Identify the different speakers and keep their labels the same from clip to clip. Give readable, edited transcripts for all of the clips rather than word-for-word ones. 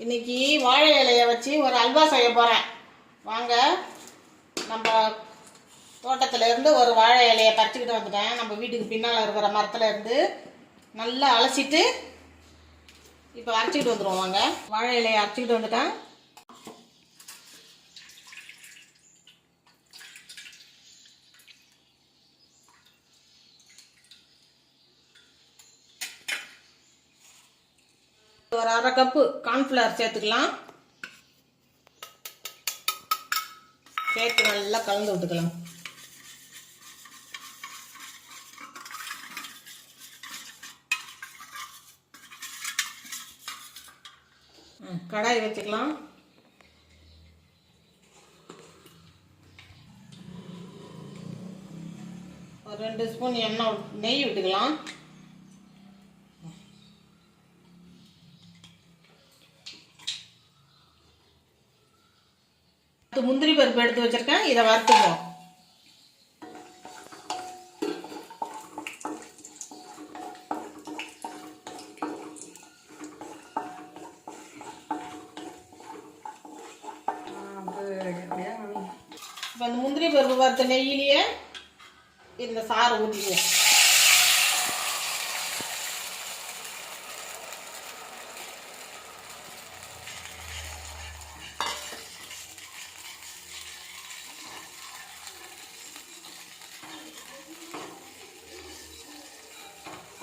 Speaker 1: இன்னைக்கு வாழை இலையை வச்சு ஒரு அல்வா செய்ய போகிறேன். வாங்க, நம்ம தோட்டத்தில் இருந்து ஒரு வாழை இலையை பறிச்சுக்கிட்டு வந்துட்டேன். நம்ம வீட்டுக்கு பின்னால் இருக்கிற மரத்தில் இருந்து நல்லா அலசிட்டு இப்போ அரைச்சிக்கிட்டு வந்துடுவோம். வாங்க, வாழை இலையை அரைச்சிக்கிட்டு வந்துட்டேன். ஒரு அரை கப்பு கார்ன்ஃப்ளவர் சேர்த்துக்கலாம். சேர்த்து நல்லா கலந்து விட்டுக்கலாம். கடாய் வச்சுக்கலாம். ஒரு 2 ஸ்பூன் நெய் விட்டுக்கலாம். முந்திரி பருப்பு எடுத்து வச்சிருக்கேன், இதை வறுத்துக்குவோம். இப்போ அந்த முந்திரி பருப்பு வறுத்த நெய்யிலேயே இந்த சாறை ஊற்றிக்குவோம்.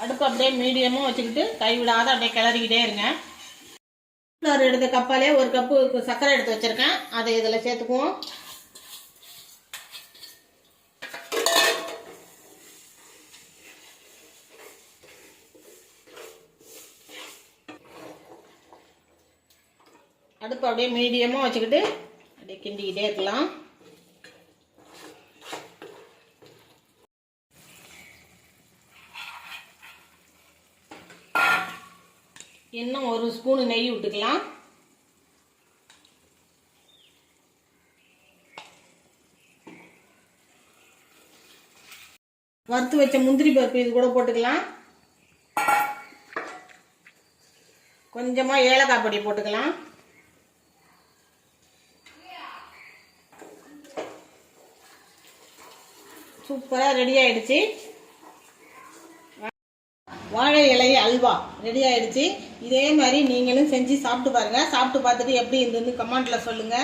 Speaker 1: அடுப்பு அப்படியே மீடியமாக வச்சுக்கிட்டு கைவிடாத அப்படியே கிளறிக்கிட்டே இருங்க. கார்ன்ஃப்ளவர் எடுத்த கப்பாலே ஒரு கப்பு சர்க்கரை எடுத்து வச்சுருக்கேன், அதை இதில் சேர்த்துக்குவோம். அடுப்பு அப்படியே மீடியமாக வச்சுக்கிட்டு அப்படியே கிண்டிக்கிட்டே இருக்கலாம். இன்னும் ஒரு ஸ்பூன் நெய் விட்டுக்கலாம். வறுத்து வச்ச முந்திரி பருப்பு இது கூட போட்டுக்கலாம். கொஞ்சமா ஏலக்காய் பொடி போட்டுக்கலாம். சூப்பராக ரெடி ஆயிடுச்சு. வாழை இலை அல்வா ரெடி ஆயிடுச்சு. இதே மாதிரி நீங்களும் செஞ்சு சாப்பிட்டு பாருங்க. சாப்பிட்டு பார்த்துட்டு எப்படி இருந்ததுன்னு கமெண்ட்ல சொல்லுங்க.